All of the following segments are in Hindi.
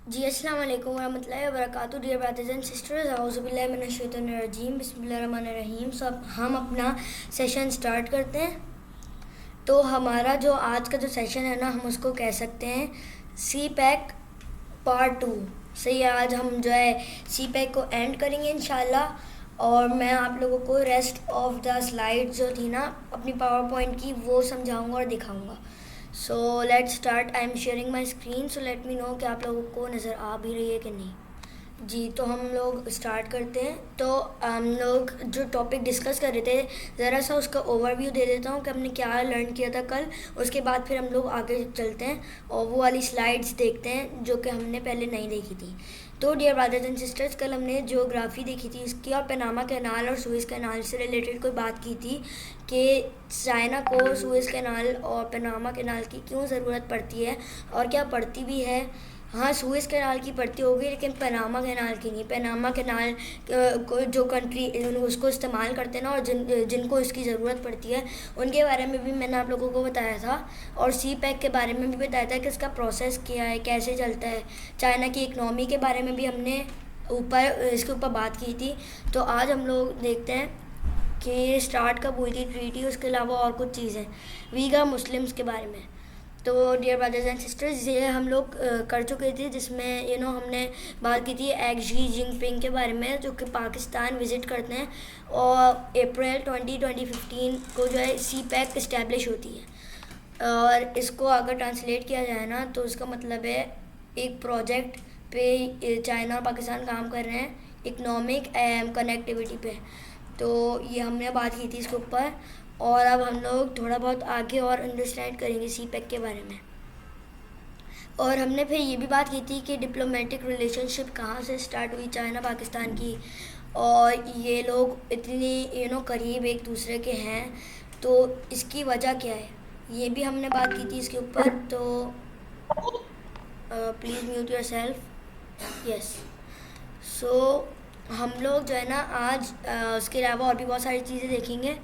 जी अस्सलाम वालेकुम वरहमतुल्लाहि वबरकातुहू। डियर ब्रदर्स एंड सिस्टर्स, औज़ु बिल्लाहि मिनश शैतानिर रजीम, बिस्मिल्लाहिर रहमानिर रहीम। सब हम अपना सेशन स्टार्ट करते हैं। तो हमारा जो आज का जो सेशन है ना, हम उसको कह सकते हैं सी पैक पार्ट 2 से। ही आज हम जो है सी पैक को एंड करेंगे इंशाल्लाह। और मैं आप लोगों को रेस्ट ऑफ द स्लाइड जो थी ना अपनी पावर पॉइंट की, वो समझाऊंगा और दिखाऊंगा। So let's start. I am sharing my screen, so let me know कि आप लोगों को नज़र आ भी रही है कि नहीं। जी, तो हम लोग स्टार्ट करते हैं। तो हम लोग जो टॉपिक डिस्कस कर रहे थे, ज़रा सा उसका ओवरव्यू दे देता हूँ कि हमने क्या लर्न किया था कल। उसके बाद फिर हम लोग आगे चलते हैं और वो वाली स्लाइड्स देखते हैं जो कि हमने पहले नहीं देखी थी। तो डियर ब्रदर्स एंड सिस्टर्स, कल हमने ज्योग्राफी देखी थी इसकी, और पनामा कैनाल और सुएज़ कैनाल से रिलेटेड कोई बात की थी कि चाइना को सुएज़ कैनाल और पनामा कैनाल की क्यों ज़रूरत पड़ती है और क्या पड़ती भी है। हाँ, सुएज़ कैनाल की पड़ती होगी लेकिन पनामा कैनाल की नहीं। पनामा कैनाल को जो कंट्री उसको इस्तेमाल करते हैं ना, और जिनको इसकी ज़रूरत पड़ती है, उनके बारे में भी मैंने आप लोगों को बताया था। और सी पैक के बारे में भी बताया था कि इसका प्रोसेस क्या है, कैसे चलता है। चाइना की इकनॉमी के बारे में भी हमने इसके ऊपर बात की थी। तो आज हम लोग देखते हैं कि स्टार्ट कब हुई थी ट्रीटी, उसके अलावा और कुछ चीज़ें वीगा मुस्लिम्स के बारे में। तो डियर ब्रदर्स एंड सिस्टर्स, ये हम लोग कर चुके थे, जिसमें हमने बात की थी शी जिनपिंग के बारे में, जो कि पाकिस्तान विज़िट करते हैं। और अप्रैल 2015 को जो है सी पैक इस्टेब्लिश होती है। और इसको अगर ट्रांसलेट किया जाए ना, तो इसका मतलब है एक प्रोजेक्ट पे चाइना और पाकिस्तान काम कर रहे हैं, इकनॉमिक कनेक्टिविटी पे। तो ये हमने बात की थी इसके ऊपर। और अब हम लोग थोड़ा बहुत आगे और अंडरस्टैंड करेंगे सी पैक के बारे में। और हमने फिर ये भी बात की थी कि डिप्लोमेटिक रिलेशनशिप कहाँ से स्टार्ट हुई चाइना पाकिस्तान की, और ये लोग इतनी करीब एक दूसरे के हैं, तो इसकी वजह क्या है, ये भी हमने बात की थी इसके ऊपर। तो please mute yourself. Yes. So हम लोग जो है ना आज उसके अलावा और भी बहुत सारी चीज़ें देखेंगे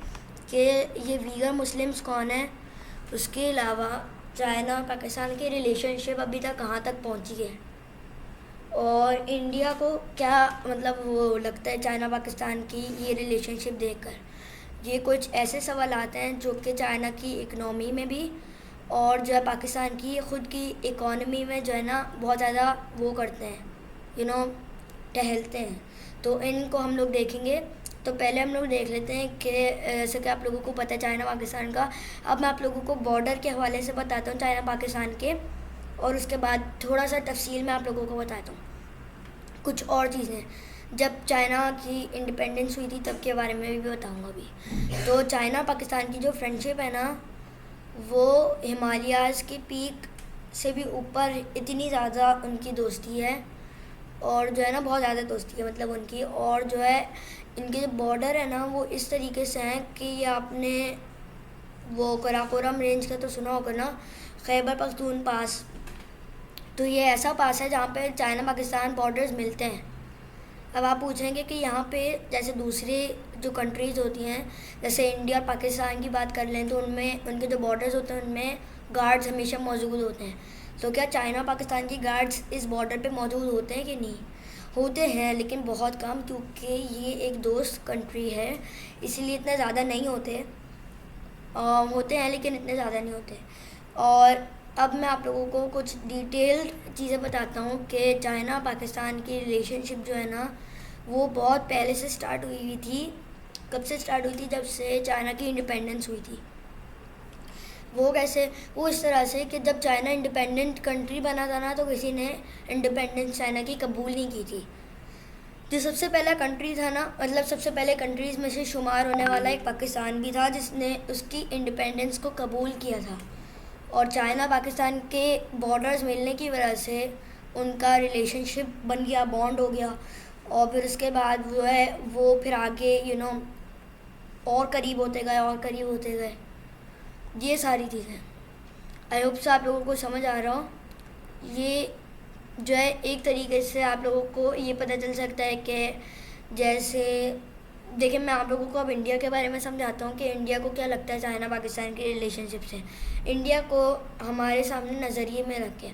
कि ये वीगर मुस्लिम्स कौन है। उसके अलावा चाइना और पाकिस्तान की रिलेशनशिप अभी तक कहाँ तक पहुँची है, और इंडिया को क्या मतलब वो लगता है चाइना पाकिस्तान की ये रिलेशनशिप देखकर। ये कुछ ऐसे सवाल आते हैं जो कि चाइना की इकनॉमी में भी और जो है पाकिस्तान की ख़ुद की इकॉनमी में जो है ना बहुत ज़्यादा वो करते हैं, टहलते हैं। तो इनको हम लोग देखेंगे। तो पहले हम लोग देख लेते हैं कि जैसे कि आप लोगों को पता है चाइना पाकिस्तान का। अब मैं आप लोगों को बॉर्डर के हवाले से बताता हूँ चाइना पाकिस्तान के, और उसके बाद थोड़ा सा तफसील में आप लोगों को बताता हूँ कुछ और चीज़ें। जब चाइना की इंडिपेंडेंस हुई थी तब के बारे में भी बताऊँगा अभी। तो चाइना पाकिस्तान की जो फ्रेंडशिप है ना, वो हिमालयाज़ की पीक से भी ऊपर इतनी ज़्यादा उनकी दोस्ती है, और जो है ना बहुत ज़्यादा दोस्ती है मतलब उनकी। और जो है इनके जो बॉर्डर है ना, वो इस तरीके से हैं कि ये आपने वो कराकोरम रेंज का तो सुना होगा ना, खैबर पख्तूनख्वा। तो ये ऐसा पास है जहाँ पे चाइना पाकिस्तान बॉर्डर्स मिलते हैं। अब आप पूछेंगे कि यहाँ पे जैसे दूसरी जो कंट्रीज़ होती हैं, जैसे इंडिया और पाकिस्तान की बात कर लें, तो उनमें उनके जो बॉर्डर्स होते हैं उनमें गार्ड्स हमेशा मौजूद होते हैं। तो क्या चाइना पाकिस्तान की गार्ड्स इस बॉर्डर पे मौजूद होते हैं कि नहीं? होते हैं, लेकिन बहुत कम, क्योंकि ये एक दोस्त कंट्री है, इसलिए इतने ज़्यादा नहीं होते। होते हैं लेकिन इतने ज़्यादा नहीं होते। और अब मैं आप लोगों को कुछ डिटेल्ड चीज़ें बताता हूँ कि चाइना पाकिस्तान की रिलेशनशिप जो है ना, वो बहुत पहले से स्टार्ट हुई थी। कब से स्टार्ट हुई थी? जब से चाइना की इंडिपेंडेंस हुई थी। वो कैसे? वो इस तरह से कि जब चाइना इंडिपेंडेंट कंट्री बना था ना, तो किसी ने इंडिपेंडेंस चाइना की कबूल नहीं की थी। जो सबसे पहला कंट्री था ना, मतलब सबसे पहले कंट्रीज़ में से शुमार होने वाला एक पाकिस्तान भी था जिसने उसकी इंडिपेंडेंस को कबूल किया था। और चाइना पाकिस्तान के बॉर्डर्स मिलने की वजह से उनका रिलेशनशिप बन गया, बॉन्ड हो गया। और फिर उसके बाद जो है वो फिर आगे और करीब होते गए और करीब होते गए। ये सारी चीज़ें आई होप से आप लोगों को समझ आ रहा हो। ये जो है एक तरीके से आप लोगों को ये पता चल सकता है कि जैसे देखिए, मैं आप लोगों को अब इंडिया के बारे में समझाता हूँ कि इंडिया को क्या लगता है चाइना पाकिस्तान की रिलेशनशिप से। इंडिया को हमारे सामने नज़रिए में रखें।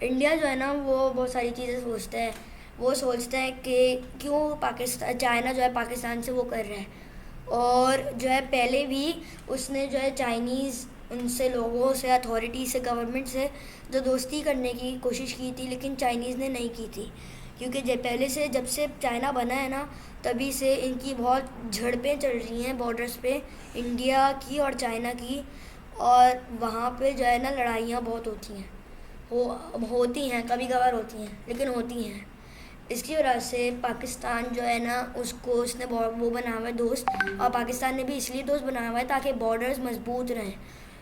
इंडिया जो है ना वो बहुत सारी चीज़ें सोचता है। वो सोचता है कि क्यों पाकिस्तान चाइना जो है पाकिस्तान से वो कर रहा है, और जो है पहले भी उसने जो है चाइनीज़ उनसे लोगों से अथॉरिटी से गवर्नमेंट से जो दोस्ती करने की कोशिश की थी, लेकिन चाइनीज़ ने नहीं की थी। क्योंकि पहले से जब से चाइना बना है ना, तभी से इनकी बहुत झड़पें चल रही हैं बॉर्डर्स पे, इंडिया की और चाइना की। और वहाँ पे जो है ना लड़ाइयाँ बहुत होती हैं, होती हैं, कभी कभार होती हैं, लेकिन होती हैं। इसकी वजह से पाकिस्तान जो है ना उसको उसने वो बनाया हुआ है दोस्त, और पाकिस्तान ने भी इसलिए दोस्त बनाया हुआ है ताकि बॉर्डर्स मजबूत रहें।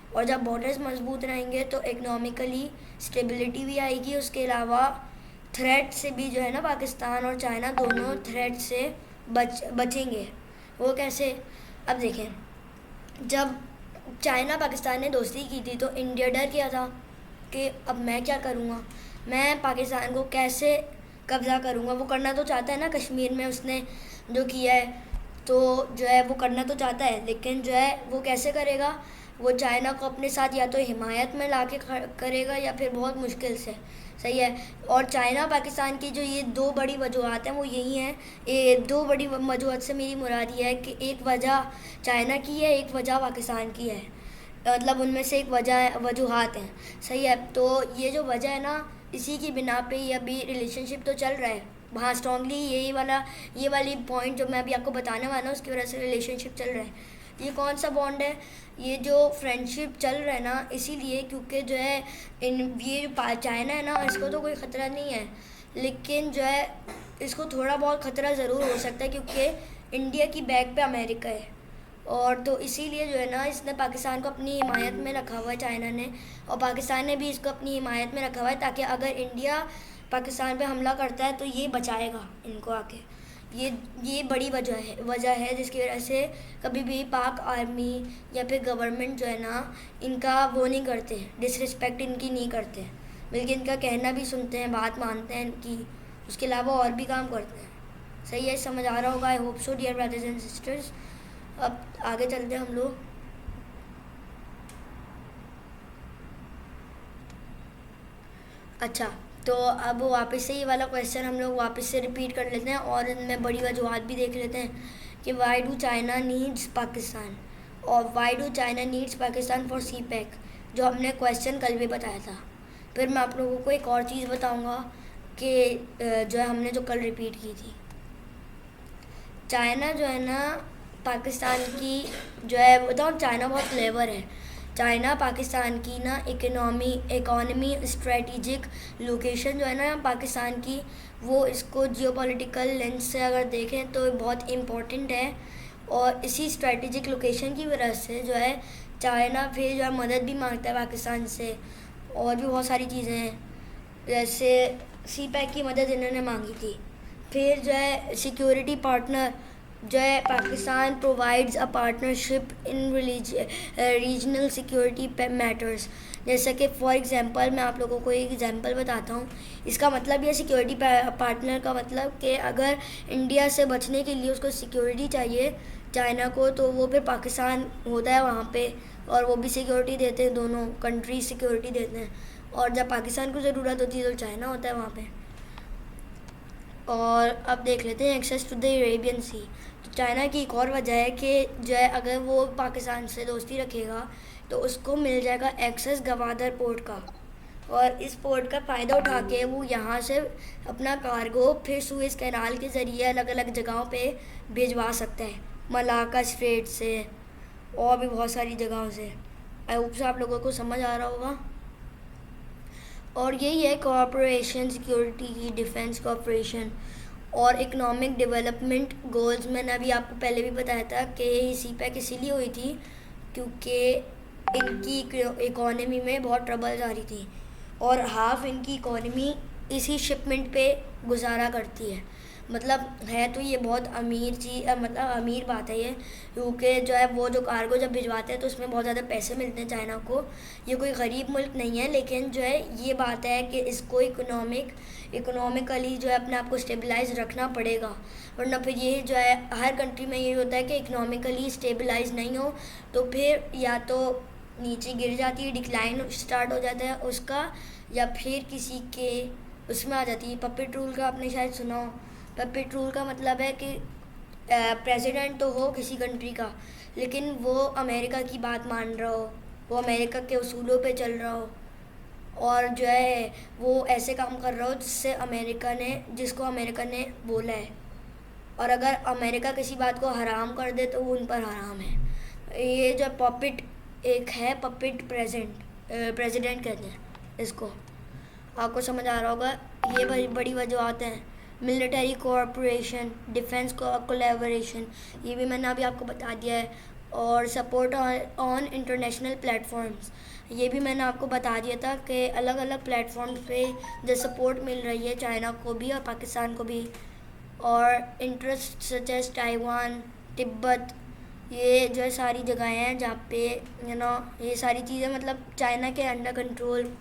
और जब बॉर्डर्स मजबूत रहेंगे तो इकनॉमिकली स्टेबिलिटी भी आएगी। उसके अलावा थ्रेट से भी जो है ना पाकिस्तान और चाइना दोनों थ्रेट से बचेंगे। वो कैसे? अब देखें, जब चाइना पाकिस्तान ने दोस्ती की थी तो इंडिया डर गया था कि अब मैं क्या करूँगा, मैं पाकिस्तान को कैसे कब्ज़ा करूँगा। वो करना तो चाहता है ना, कश्मीर में उसने जो किया है, तो जो है वो करना तो चाहता है, लेकिन जो है वो कैसे करेगा? वो चाइना को अपने साथ या तो हिमायत में ला के करेगा या फिर बहुत मुश्किल से। सही है। और चाइना पाकिस्तान की जो ये दो बड़ी वजूहत हैं वो यही हैं। ये दो बड़ी वजूहत से मेरी मुराद ये है कि एक वजह चाइना की है, एक वजह पाकिस्तान की है। मतलब उनमें से एक वजूहत हैं। सही है। तो ये जो वजह है ना, इसी की बिना पे ये अभी रिलेशनशिप तो चल रहा है। हाँ, स्ट्रांगली ये वाली पॉइंट जो मैं अभी आपको बताने वाला हूँ उसकी वजह से रिलेशनशिप चल रहा है। ये कौन सा बॉन्ड है? ये जो फ्रेंडशिप चल रहा है ना, इसीलिए क्योंकि जो है ये जो चाइना है ना, इसको तो कोई ख़तरा नहीं है, लेकिन जो है इसको थोड़ा बहुत ख़तरा ज़रूर हो सकता है क्योंकि इंडिया की बैक पे अमेरिका है। और तो इसीलिए जो है ना इसने पाकिस्तान को अपनी हिमायत में रखा हुआ है चाइना ने, और पाकिस्तान ने भी इसको अपनी हिमायत में रखा हुआ है ताकि अगर इंडिया पाकिस्तान पे हमला करता है तो ये बचाएगा इनको आके। ये बड़ी वजह है जिसकी वजह से कभी भी पाक आर्मी या फिर गवर्नमेंट जो है ना इनका वो नहीं करते, डिसरिस्पेक्ट इनकी नहीं करते, बल्कि इनका कहना भी सुनते हैं, बात मानते हैं इनकी। उसके अलावा और भी काम करते हैं। सही है, समझ आ रहा होगा। I hope so dear brothers and sisters. अब आगे चलते हैं हम लोग। अच्छा, तो अब वापस से ये वाला क्वेश्चन हम लोग वापस से रिपीट कर लेते हैं और इनमें बड़ी वजूहत भी देख लेते हैं कि why do China needs Pakistan, और why do China needs Pakistan for CPEC, जो हमने क्वेश्चन कल भी बताया था। फिर मैं आप लोगों को एक और चीज़ बताऊंगा कि जो है हमने जो कल रिपीट की थी। चाइना जो है ना पाकिस्तान की जो है बताओ, चाइना बहुत क्लेवर है। चाइना पाकिस्तान की ना इकोनॉमी स्ट्रेटिजिक लोकेशन जो है ना पाकिस्तान की, वो इसको जियोपॉलिटिकल लेंस से अगर देखें तो बहुत इम्पोर्टेंट है। और इसी स्ट्रेटिजिक लोकेशन की वजह से जो है चाइना फिर जो है मदद भी मांगता है पाकिस्तान से, और भी बहुत सारी चीज़ें हैं, जैसे सी पैक की मदद इन्होंने मांगी थी। फिर जो है सिक्योरिटी पार्टनर जो है Pakistan provides a partnership in regional security matters. जैसे कि फॉर एग्जांपल मैं आप लोगों को एक एग्जांपल बताता हूँ। इसका मतलब ये सिक्योरिटी पार्टनर का मतलब कि अगर इंडिया से बचने के लिए उसको सिक्योरिटी चाहिए चाइना को, तो वो फिर पाकिस्तान होता है वहाँ पे, और वो भी सिक्योरिटी देते हैं, दोनों कंट्री सिक्योरिटी देते हैं। और जब पाकिस्तान को ज़रूरत होती है तो चाइना होता है वहाँ पे। और अब देख लेते हैं एक्सेस टू द अरेबियन सी। तो चाइना की एक और वजह है कि जो है अगर वो पाकिस्तान से दोस्ती रखेगा तो उसको मिल जाएगा एक्सेस गवादर पोर्ट का, और इस पोर्ट का फ़ायदा उठा के वो यहाँ से अपना कार्गो फिर सुएज कैनाल के ज़रिए अलग अलग जगहों पे भिजवा सकता है, मलाका स्ट्रेट से और भी बहुत सारी जगहों से। आई होप से आप लोगों को समझ आ रहा होगा। और यही है कोऑपरेशन, सिक्योरिटी की, डिफेंस कोऑपरेशन और इकोनॉमिक डेवलपमेंट गोल्स। मैंने अभी आपको पहले भी बताया था कि सी पैक इसीलिए हुई थी क्योंकि इनकी इकोनॉमी में बहुत ट्रबल्स आ रही थी, और हाफ इनकी इकोनॉमी इसी शिपमेंट पे गुजारा करती है। मतलब है तो ये बहुत अमीर चीज़, मतलब अमीर बात है ये, क्योंकि जो है वो जो कार्गो जब भिजवाते हैं तो उसमें बहुत ज़्यादा पैसे मिलते हैं चाइना को। ये कोई गरीब मुल्क नहीं है, लेकिन जो है ये बात है कि इसको इकोनॉमिकली जो है अपने आप को स्टेबलाइज रखना पड़ेगा, वरना फिर ये जो है हर कंट्री में ये होता है कि इकोनॉमिकली स्टेबलाइज नहीं हो तो फिर या तो नीचे गिर जाती है, डिक्लाइन स्टार्ट हो जाता है उसका, या फिर किसी के उसमें आ जाती है। पपेट रूल का आपने शायद सुना हो। पपेट रूल का मतलब है कि प्रेसिडेंट तो हो किसी कंट्री का, लेकिन वो अमेरिका की बात मान रहा हो, वो अमेरिका के उसूलों पे चल रहा हो, और जो है वो ऐसे काम कर रहा हो जिसको अमेरिका ने बोला है। और अगर अमेरिका किसी बात को हराम कर दे तो वो उन पर हराम है। ये जो पपेट एक है, पपेट प्रेसिडेंट कहते हैं इसको। आपको समझ आ रहा होगा। ये बड़ी बड़ी वजूहत हैं। मिलिट्री कोऑपरेशन, डिफेंस कोलैबोरेशन, ये भी मैंने अभी आपको बता दिया है। और सपोर्ट ऑन इंटरनेशनल प्लेटफॉर्म्स, ये भी मैंने आपको बता दिया था कि अलग अलग प्लेटफॉर्म्स पे जो सपोर्ट मिल रही है चाइना को भी और पाकिस्तान को भी। और interest such as Taiwan, Tibet, ये जो सारी जगहें हैं जहाँ पे ये सारी चीज़ें मतलब चाइना के अंडर कंट्रोल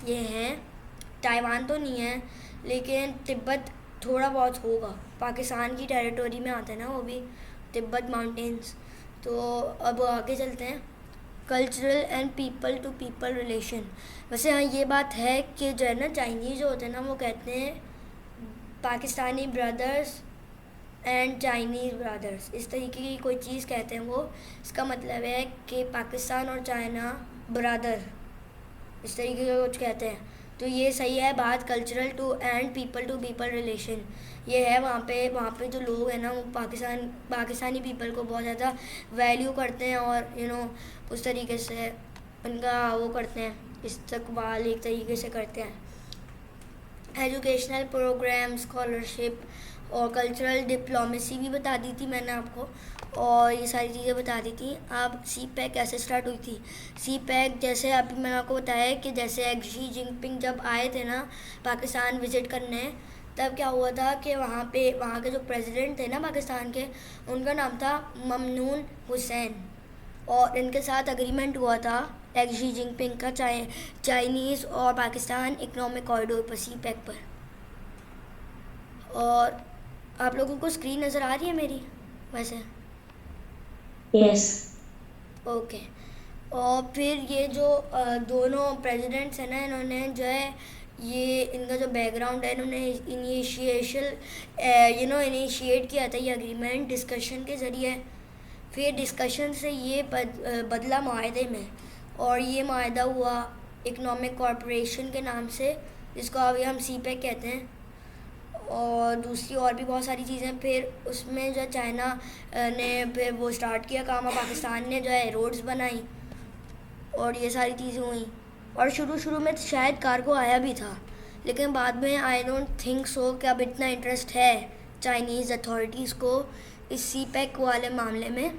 ये हैं। ताइवान तो नहीं है, लेकिन तिब्बत थोड़ा बहुत होगा, पाकिस्तान की टेरिटोरी में आता है ना वो भी, तिब्बत माउंटेन्स। तो अब आगे चलते हैं। Cultural and people to people relation. वैसे हाँ, ये बात है कि जो है ना चाइनीज़ जो होते हैं ना वो कहते हैं Pakistani brothers and Chinese brothers, इस तरीके की कोई चीज़ कहते हैं वो। इसका मतलब है कि पाकिस्तान और चाइना ब्रदर, इस तरीके का कुछ कहते हैं। तो ये सही है बात। Cultural to and people to people relation ये है। वहाँ पे जो लोग हैं ना वो पाकिस्तानी पीपल को बहुत ज़्यादा वैल्यू करते हैं और उस तरीके से उनका वो करते हैं, इस्तकबाल एक तरीके से करते हैं। एजुकेशनल प्रोग्राम, स्कॉलरशिप और कल्चरल डिप्लोमेसी भी बता दी थी मैंने आपको, और ये सारी चीज़ें बता दी थी। अब सी पैक कैसे स्टार्ट हुई थी। सी पैक जैसे अभी मैंने आपको बताया कि जैसे शी जिनपिंग जब आए थे ना पाकिस्तान विज़िट करने, तब क्या हुआ था कि वहाँ के जो प्रेसिडेंट थे ना पाकिस्तान के, उनका नाम था ममनून हुसैन, और इनके साथ अग्रीमेंट हुआ था शी जिनपिंग का चाइनीज़ और पाकिस्तान इकोनॉमिक कॉरिडोर पर, सी पैक पर। और आप लोगों को स्क्रीन नज़र आ रही है मेरी वैसे? यस। ओके। और फिर ये जो दोनों प्रेसिडेंट्स हैं ना, इन्होंने जो है ये इनका जो बैकग्राउंड है, इन्होंने इनिशिएट किया था ये अग्रीमेंट डिस्कशन के ज़रिए। फिर डिस्कशन से ये बदला माहदे में, और ये माहदा हुआ इकोनॉमिक कॉरपोरेशन के नाम से, जिसको अभी हम सी पैक कहते हैं। और दूसरी और भी बहुत सारी चीज़ें। फिर उसमें जो चाइना ने फिर वो स्टार्ट किया काम, और पाकिस्तान ने जो है रोड्स बनाई, और ये सारी चीज़ें हुई। और शुरू में शायद कार्गो आया भी था, लेकिन बाद में आई डोंट थिंक सो कि अब इतना इंटरेस्ट है चाइनीज़ अथॉरिटीज़ को इस सी पैक वाले मामले में।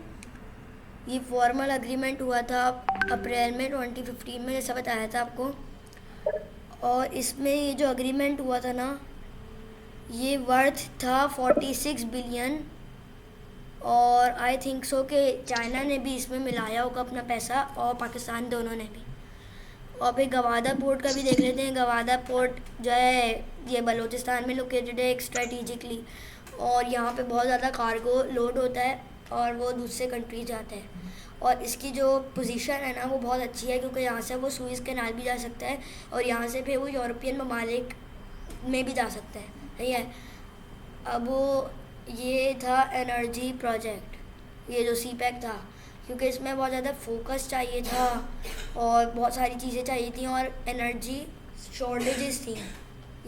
ये फॉर्मल एग्रीमेंट हुआ था अप्रैल में 2015 में, जैसा बताया था आपको। और इसमें ये जो एग्रीमेंट हुआ था ना, ये वर्थ था 46 बिलियन, और आई थिंक सो कि चाइना ने भी इसमें मिलाया होगा अपना पैसा, और पाकिस्तान, दोनों ने भी। और फिर गवादा पोर्ट का भी देख लेते हैं। गवादा पोर्ट जो है ये बलूचिस्तान में लोकेटेड है एक स्ट्रेटिजिकली, और यहाँ पे बहुत ज़्यादा कार्गो लोड होता है और वो दूसरे कंट्री जाते हैं। और इसकी जो पोजीशन है ना वो बहुत अच्छी है, क्योंकि यहाँ से वो सुएज़ कैनाल भी जा सकता है, और यहाँ से फिर वो यूरोपियन ममालिक में भी जा सकता है, सही है। अब ये था एनर्जी प्रोजेक्ट, ये जो सी पैक था, क्योंकि इसमें बहुत ज़्यादा फोकस चाहिए था और बहुत सारी चीज़ें चाहिए थी, और एनर्जी शॉर्टेजेस थी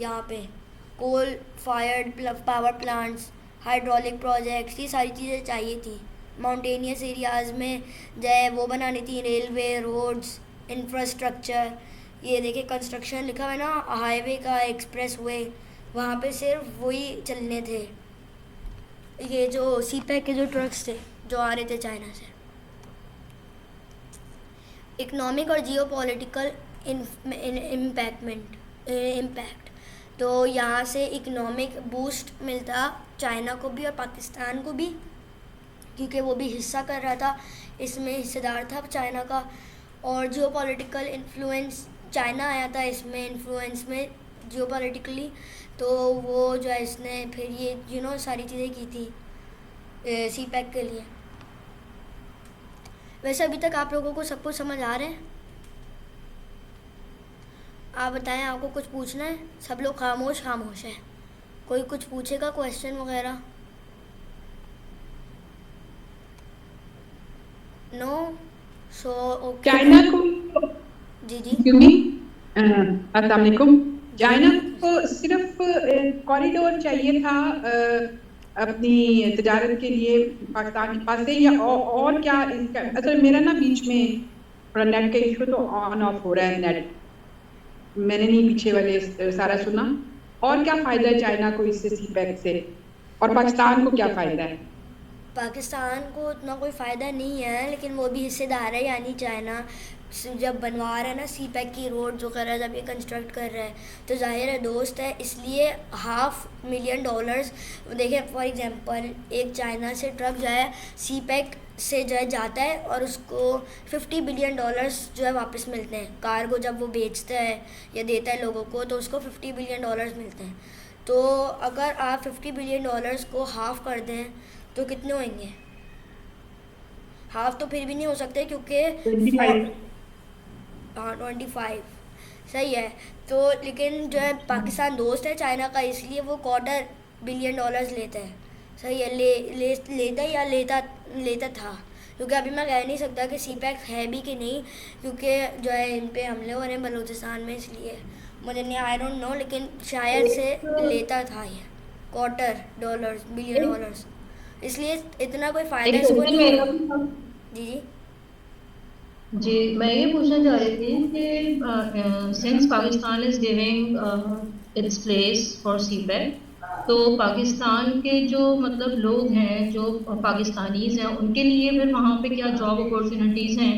यहाँ पे। Coal fired power plants, hydraulic projects, ये सारी चीज़ें चाहिए थी। माउंटेनियस एरियाज़ में जो है वो बनानी थी, रेलवे, रोड्स, इंफ्रास्ट्रक्चर। ये देखिए कंस्ट्रक्शन लिखा हुआ है ना, हाईवे का, एक्सप्रेस वे, वहाँ पे सिर्फ वही चलने थे, ये जो सी पैक के जो ट्रक्स थे जो आ रहे थे चाइना से। इकोनॉमिक और जियो पॉलिटिकल इम्पैक्ट, तो यहाँ से इकोनॉमिक बूस्ट मिलता चाइना को भी और पाकिस्तान को भी, क्योंकि वो भी हिस्सा कर रहा था इसमें, हिस्सेदार था चाइना का। और जियो पॉलिटिकल इन्फ्लुएंस, चाइना आया था इसमें इन्फ्लुएंस में जियो पॉलिटिकली, तो वो जो है इसने फिर ये सारी चीज़ें की थी सी पैक के लिए। वैसे अभी तक आप लोगों को सब कुछ समझ आ रहे हैं? आप बताएं, आपको कुछ पूछना है? सब लोग खामोश खामोश है। कोई कुछ पूछेगा, क्वेश्चन वगैरह? No? So okay China then. को, जी जी। एक्सक्यूज मी, अस्सलाम वालेकुम। जी चाइना वालेकुम को सलाम। सिर्फ कॉरिडोर चाहिए था अपनी तजारत के लिए पाकिस्तान के पास से, या और क्या इसका? असल मेरा ना बीच में थोड़ा नेट का इशू, तो ऑन ऑफ हो रहा है नेट, मैंने नहीं पीछे वाले सारा सुना। और क्या फायदा है चाइना को इससे, सी पैक से, और पाकिस्तान को क्या फायदा है? पाकिस्तान को उतना कोई फ़ायदा नहीं है, लेकिन वो भी हिस्सेदार है, यानी चाइना जब बनवा रहा है ना सी पैक की रोड वगैरह, जब ये कंस्ट्रक्ट कर रहा है, तो जाहिर है दोस्त है, इसलिए $500,000 देखें फॉर एग्जांपल, एक चाइना से ट्रक जो है सी पैक से जो है जाता है और उसको $50 बिलियन जो है वापस मिलते हैं। कार्गो जब वो बेचता है या देता है लोगों को, तो उसको $50 बिलियन मिलते हैं। तो अगर आप $50 बिलियन को हाफ कर दें तो कितने होंगे? हाफ तो फिर भी नहीं हो सकते, क्योंकि 25। हाँ 25 सही है। तो लेकिन जो है पाकिस्तान दोस्त है चाइना का, इसलिए वो $250 बिलियन लेता है। सही है, लेता या लेता था, क्योंकि अभी मैं कह नहीं सकता कि सी पैक है भी कि नहीं, क्योंकि जो है इन पे हमले हो रहे हैं बलूचिस्तान में, इसलिए मुझे नहीं, आई डोंट नो, लेकिन शायद से लेता था ये $250 बिलियन, इसलिए इतना कोई फ़ायदा एक इसको क्वेश्चन नहीं मेरा होगा। भी था। जी जी। जी, मैं ये पूछना चाह रही थी कि since Pakistan is giving its place for CPEC, तो पाकिस्तान के जो मतलब लोग हैं, जो पाकिस्तानीज हैं, उनके लिए फिर वहाँ पे क्या जॉब अपॉर्चुनिटीज हैं,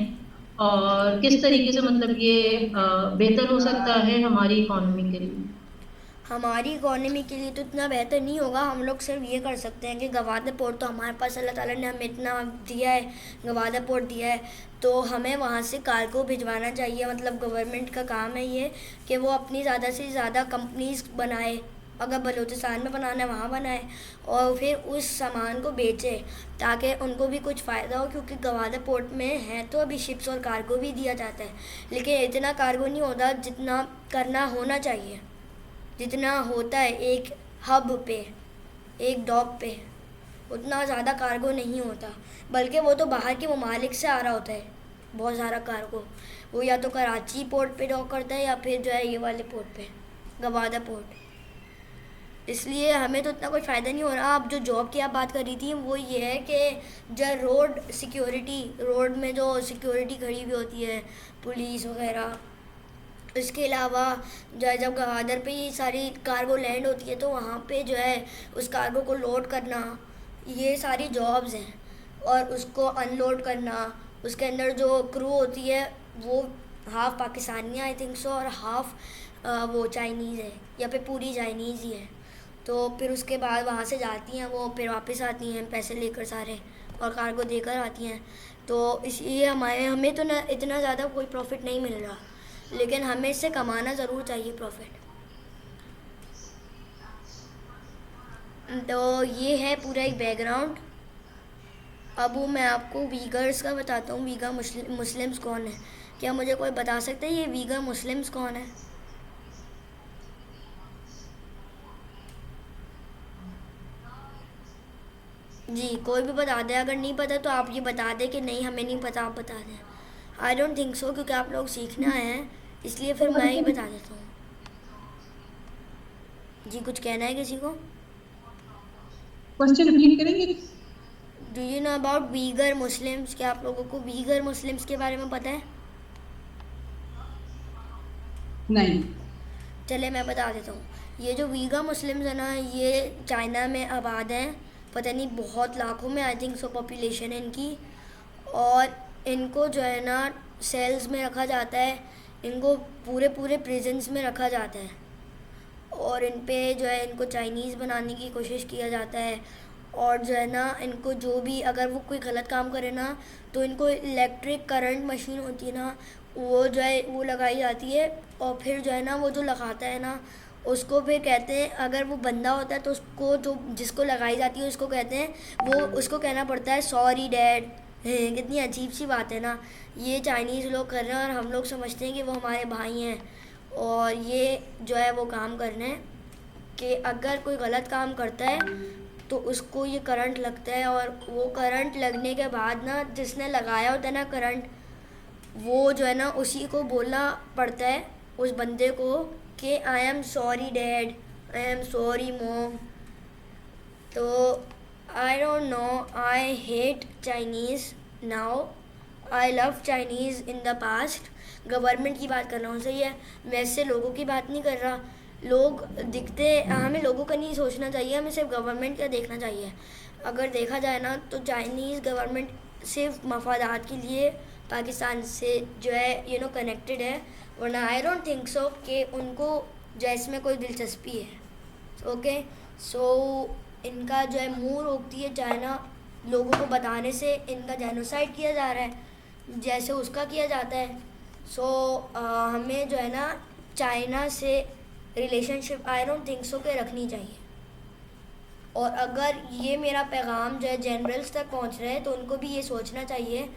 और किस तरीके से मतलब ये बेहतर हो सकता है हमारी इकोनॉमी के लिए? हमारी इकोनॉमी के लिए तो इतना बेहतर नहीं होगा। हम लोग सिर्फ ये कर सकते हैं कि गवादर पोर्ट तो हमारे पास अल्लाह ताला ने हमें इतना दिया है, गवादर पोर्ट दिया है, तो हमें वहाँ से कार्गो भिजवाना चाहिए। मतलब गवर्नमेंट का काम है ये कि वो अपनी ज़्यादा से ज़्यादा कंपनीज बनाए, अगर बलूचिस्तान में बनाना है वहाँ बनाए, और फिर उस सामान को बेचे, ताकि उनको भी कुछ फ़ायदा हो। क्योंकि गवादर पोर्ट में है तो अभी शिप्स और कार्गो भी दिया जाता है, लेकिन इतना कार्गो नहीं होता जितना करना होना चाहिए, जितना होता है एक हब पे, एक डॉक पे, उतना ज़्यादा कार्गो नहीं होता। बल्कि वो तो बाहर के ममालिक से आ रहा होता है बहुत सारा कार्गो। वो या तो कराची पोर्ट पे डॉक करता है, या फिर जो है ये वाले पोर्ट पे, गवादर पोर्ट। इसलिए हमें तो इतना कोई फ़ायदा नहीं हो रहा। अब जो जॉब की आप बात कर रही थी, वो ये है कि जो रोड सिक्योरिटी, रोड में जो सिक्योरिटी खड़ी हुई होती है, पुलिस वगैरह, इसके अलावा जो है जब गवादर पे ये सारी कार्गो लैंड होती है, तो वहाँ पे जो है उस कार्गो को लोड करना, ये सारी जॉब्स हैं। और उसको अनलोड करना, उसके अंदर जो क्रू होती है वो half Pakistani I think so, और हाफ वो चाइनीज़ है, या फिर पूरी चाइनीज़ ही है। तो फिर उसके बाद वहाँ से जाती हैं वो, फिर वापस आती हैं पैसे लेकर सारे, और कार्गो देकर आती हैं। तो इसलिए हमें तो ना इतना ज़्यादा कोई प्रॉफिट नहीं मिल रहा, लेकिन हमें इससे कमाना ज़रूर चाहिए प्रॉफिट। तो ये है पूरा एक बैकग्राउंड। अब वो मैं आपको वीगर्स का बताता हूँ। वीगर मुस्लिम्स कौन है? क्या मुझे कोई बता सकता है ये वीगर मुस्लिम्स कौन है? जी, कोई भी बता दे। अगर नहीं पता तो आप ये बता दें कि नहीं हमें नहीं पता, आप बता दें। आई डोंट थिंक सो, क्योंकि आप लोग सीखना है, इसलिए फिर मैं ही बता देता हूँ। जी, कुछ कहना है किसी को? क्वेश्चन रिपीट करेंगे? Do you know about Uyghur Muslims? क्या आप लोगों को वीगर मुस्लिम्स के बारे में पता है? नहीं। चले मैं बता देता हूँ। ये जो वीगर मुस्लिम्स है ना, ये चाइना में आबाद हैं, पता नहीं बहुत लाखों में, आई थिंक सो पॉपुलेशन है इनकी। और इनको जो है ना सेल्स में रखा जाता है, इनको पूरे पूरे प्रिजन्स में रखा जाता है, और इन पे जो है इनको चाइनीज़ बनाने की कोशिश किया जाता है। और जो है ना इनको जो भी, अगर वो कोई गलत काम करे ना, तो इनको इलेक्ट्रिक करंट मशीन होती है ना, वो जो है वो लगाई जाती है, और फिर जो है ना वो जो लगाता है ना, उसको फिर कहते हैं, अगर वो बंदा होता है तो उसको, जो जिसको लगाई जाती है उसको कहते हैं, वो उसको कहना पड़ता है सॉरी डैड, कितनी अजीब सी बात है ना, ये चाइनीज़ लोग कर रहे हैं और हम लोग समझते हैं कि वो हमारे भाई हैं, और ये जो है वो काम कर रहे हैं कि अगर कोई गलत काम करता है तो उसको ये करंट लगता है, और वो करंट लगने के बाद ना जिसने लगाया होता है ना करंट, वो जो है ना उसी को बोलना पड़ता है उस बंदे को कि I am sorry dad, I am sorry mom. तो I don't know, I hate Chinese now, I love Chinese in the past. Government की बात कर रहा हूँ, सही है, वैसे लोगों की बात नहीं कर रहा। लोग दिखते, हमें लोगों का नहीं सोचना चाहिए, हमें सिर्फ गवर्नमेंट का देखना चाहिए। अगर देखा जाए ना तो चाइनीज़ गवर्नमेंट सिर्फ मफादात के लिए पाकिस्तान से जो है कनेक्टेड है, वरना आई डोंट थिंक सो कि उनको जो है इसमें कोई दिलचस्पी है। ओके, सो इनका जो है मुंह रोकती है चाइना लोगों को बताने से, इनका जेनोसाइड किया जा रहा है जैसे उसका किया जाता है। सो हमें जो है ना चाइना से relationship I don't think so के रखनी चाहिए। और अगर ये मेरा पैगाम जो है जनरल्स तक पहुंच रहा है तो उनको भी ये सोचना चाहिए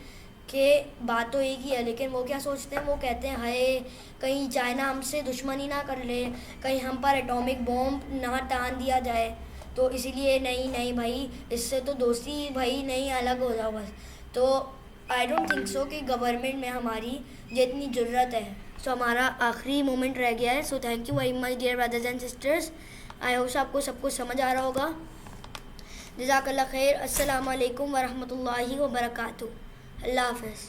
कि बात तो एक ही है, लेकिन वो क्या सोचते हैं, वो कहते हैं हाय कहीं चाइना हमसे दुश्मनी ना कर ले, कहीं हम पर एटॉमिक बॉम्ब ना तान दिया जाए, तो इसीलिए नहीं नहीं भाई, इससे तो दोस्ती भाई नहीं, अलग हो जाओ बस। तो आई डोंट थिंक सो कि गवर्नमेंट में हमारी जितनी ज़रूरत है। सो हमारा आखिरी मोमेंट रह गया है। So thank you very much dear brothers and sisters, I hope आपको सब कुछ समझ आ रहा होगा। जज़ाकल्लाह खैर, अस्सलाम वालेकुम वरहमतुल्लाहि वबरकातुहू, अल्लाह हाफ़िज़।